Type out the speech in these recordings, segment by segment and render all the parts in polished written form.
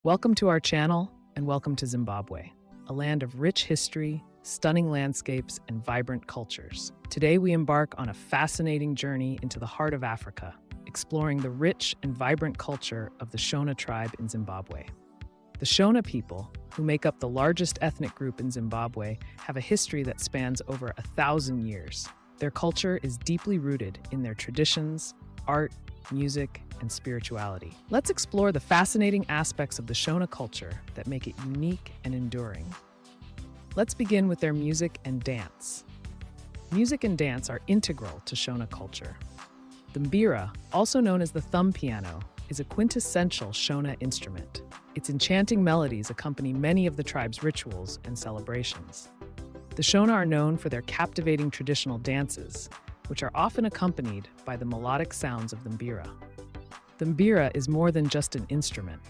Welcome to our channel and welcome to Zimbabwe, a land of rich history, stunning landscapes, and vibrant cultures. Today we embark on a fascinating journey into the heart of Africa, exploring the rich and vibrant culture of the Shona tribe in Zimbabwe. The Shona people, who make up the largest ethnic group in Zimbabwe, have a history that spans over 1,000 years. Their culture is deeply rooted in their traditions, art, music, and spirituality. Let's explore the fascinating aspects of the Shona culture that make it unique and enduring. Let's begin with their music and dance. Music and dance are integral to Shona culture. The mbira, also known as the thumb piano, is a quintessential Shona instrument. Its enchanting melodies accompany many of the tribe's rituals and celebrations. The Shona are known for their captivating traditional dances, which are often accompanied by the melodic sounds of the mbira. The mbira is more than just an instrument.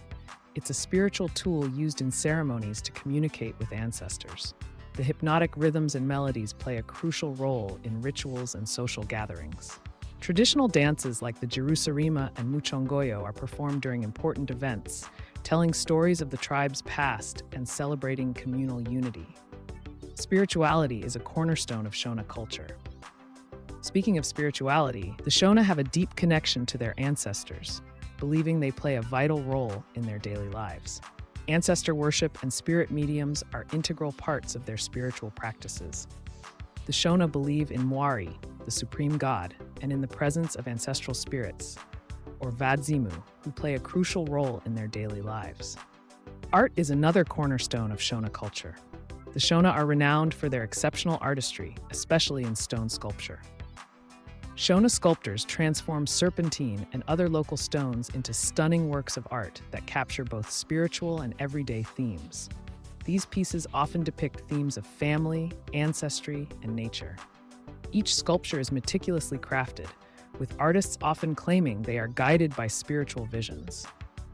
It's a spiritual tool used in ceremonies to communicate with ancestors. The hypnotic rhythms and melodies play a crucial role in rituals and social gatherings. Traditional dances like the Jerusalema and Muchongoyo are performed during important events, telling stories of the tribe's past and celebrating communal unity. Spirituality is a cornerstone of Shona culture. Speaking of spirituality, the Shona have a deep connection to their ancestors, believing they play a vital role in their daily lives. Ancestor worship and spirit mediums are integral parts of their spiritual practices. The Shona believe in Mwari, the supreme god, and in the presence of ancestral spirits, or vadzimu, who play a crucial role in their daily lives. Art is another cornerstone of Shona culture. The Shona are renowned for their exceptional artistry, especially in stone sculpture. Shona sculptors transform serpentine and other local stones into stunning works of art that capture both spiritual and everyday themes. These pieces often depict themes of family, ancestry, and nature. Each sculpture is meticulously crafted, with artists often claiming they are guided by spiritual visions.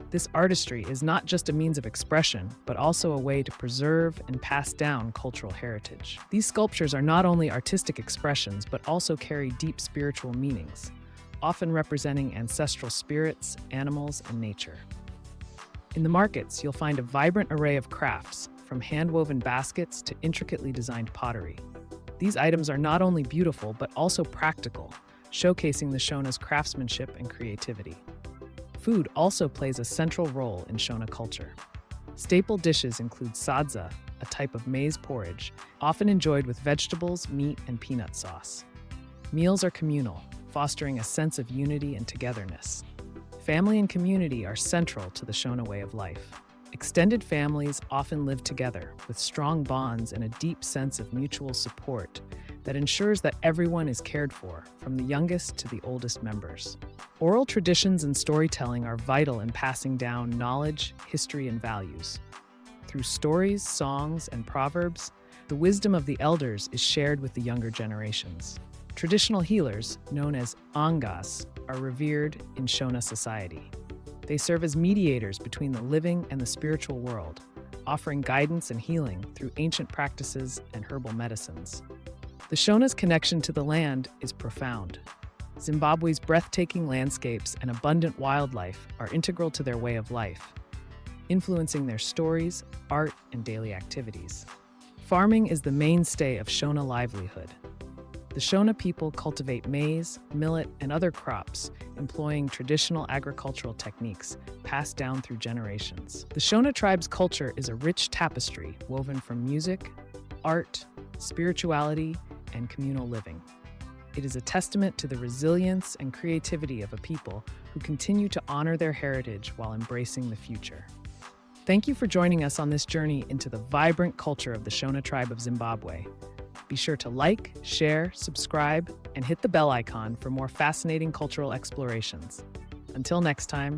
This artistry is not just a means of expression, but also a way to preserve and pass down cultural heritage. These sculptures are not only artistic expressions, but also carry deep spiritual meanings, often representing ancestral spirits, animals, and nature. In the markets, you'll find a vibrant array of crafts, from hand-woven baskets to intricately designed pottery. These items are not only beautiful, but also practical, showcasing the Shona's craftsmanship and creativity. Food also plays a central role in Shona culture. Staple dishes include sadza, a type of maize porridge, often enjoyed with vegetables, meat, and peanut sauce. Meals are communal, fostering a sense of unity and togetherness. Family and community are central to the Shona way of life. Extended families often live together with strong bonds and a deep sense of mutual support that ensures that everyone is cared for, from the youngest to the oldest members. Oral traditions and storytelling are vital in passing down knowledge, history, and values. Through stories, songs, and proverbs, the wisdom of the elders is shared with the younger generations. Traditional healers, known as angas, are revered in Shona society. They serve as mediators between the living and the spiritual world, offering guidance and healing through ancient practices and herbal medicines. The Shona's connection to the land is profound. Zimbabwe's breathtaking landscapes and abundant wildlife are integral to their way of life, influencing their stories, art, and daily activities. Farming is the mainstay of Shona livelihood. The Shona people cultivate maize, millet, and other crops, employing traditional agricultural techniques passed down through generations. The Shona tribe's culture is a rich tapestry woven from music, art, spirituality, and communal living. It is a testament to the resilience and creativity of a people who continue to honor their heritage while embracing the future. Thank you for joining us on this journey into the vibrant culture of the Shona tribe of Zimbabwe. Be sure to like, share, subscribe, and hit the bell icon for more fascinating cultural explorations. Until next time.